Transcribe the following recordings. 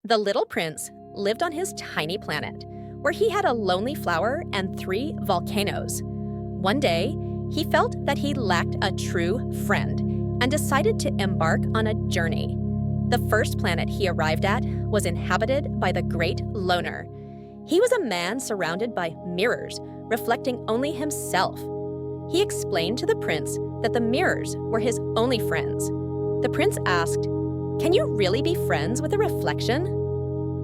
The little prince lived on his tiny planet, where he had a lonely flower and 3 volcanoes. One day, he felt that he lacked a true friend and decided to embark on a journey. The first planet he arrived at was inhabited by the great loner. He was a man surrounded by mirrors, reflecting only himself. He explained to the prince that the mirrors were his only friends. The prince asked, "Can you really be friends with a reflection?"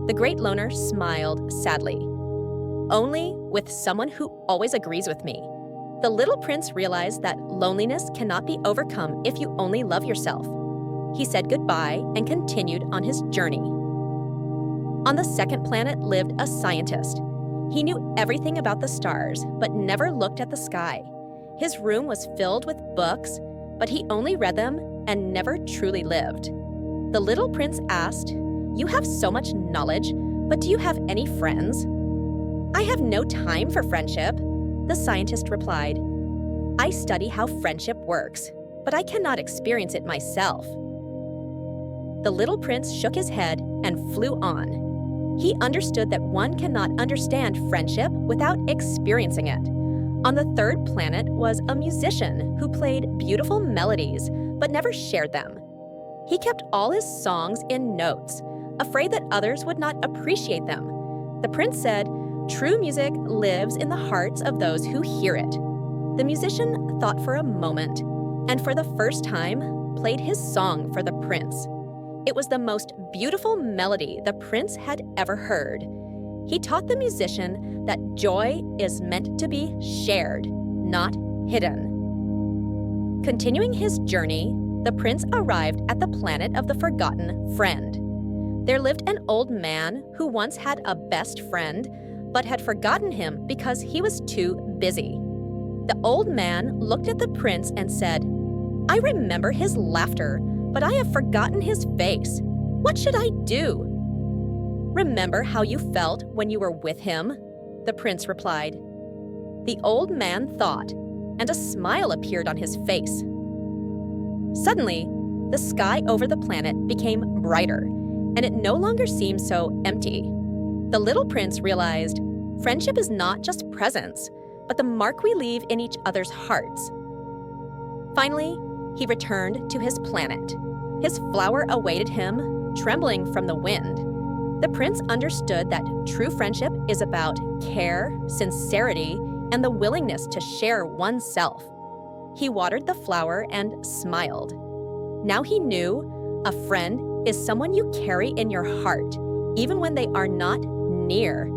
The great loner smiled sadly. "Only with someone who always agrees with me." The little prince realized that loneliness cannot be overcome if you only love yourself. He said goodbye and continued on his journey. On the second planet lived a scientist. He knew everything about the stars, but never looked at the sky. His room was filled with books, but he only read them and never truly lived. The little prince asked, "You have so much knowledge, but do you have any friends?" "I have no time for friendship," the scientist replied. "I study how friendship works, but I cannot experience it myself." The little prince shook his head and flew on. He understood that one cannot understand friendship without experiencing it. On the third planet was a musician who played beautiful melodies, but never shared them. He kept all his songs in notes, afraid that others would not appreciate them. The prince said, "True music lives in the hearts of those who hear it." The musician thought for a moment, and for the first time, played his song for the prince. It was the most beautiful melody the prince had ever heard. He taught the musician that joy is meant to be shared, not hidden. Continuing his journey, the prince arrived at the planet of the forgotten friend. There lived an old man who once had a best friend, but had forgotten him because he was too busy. The old man looked at the prince and said, "I remember his laughter, but I have forgotten his face. What should I do?" "Remember how you felt when you were with him?" the prince replied. The old man thought, and a smile appeared on his face. Suddenly, the sky over the planet became brighter, and it no longer seemed so empty. The little prince realized friendship is not just presence, but the mark we leave in each other's hearts. Finally, he returned to his planet. His flower awaited him, trembling from the wind. The prince understood that true friendship is about care, sincerity, and the willingness to share oneself. He watered the flower and smiled. Now he knew a friend is someone you carry in your heart, even when they are not near.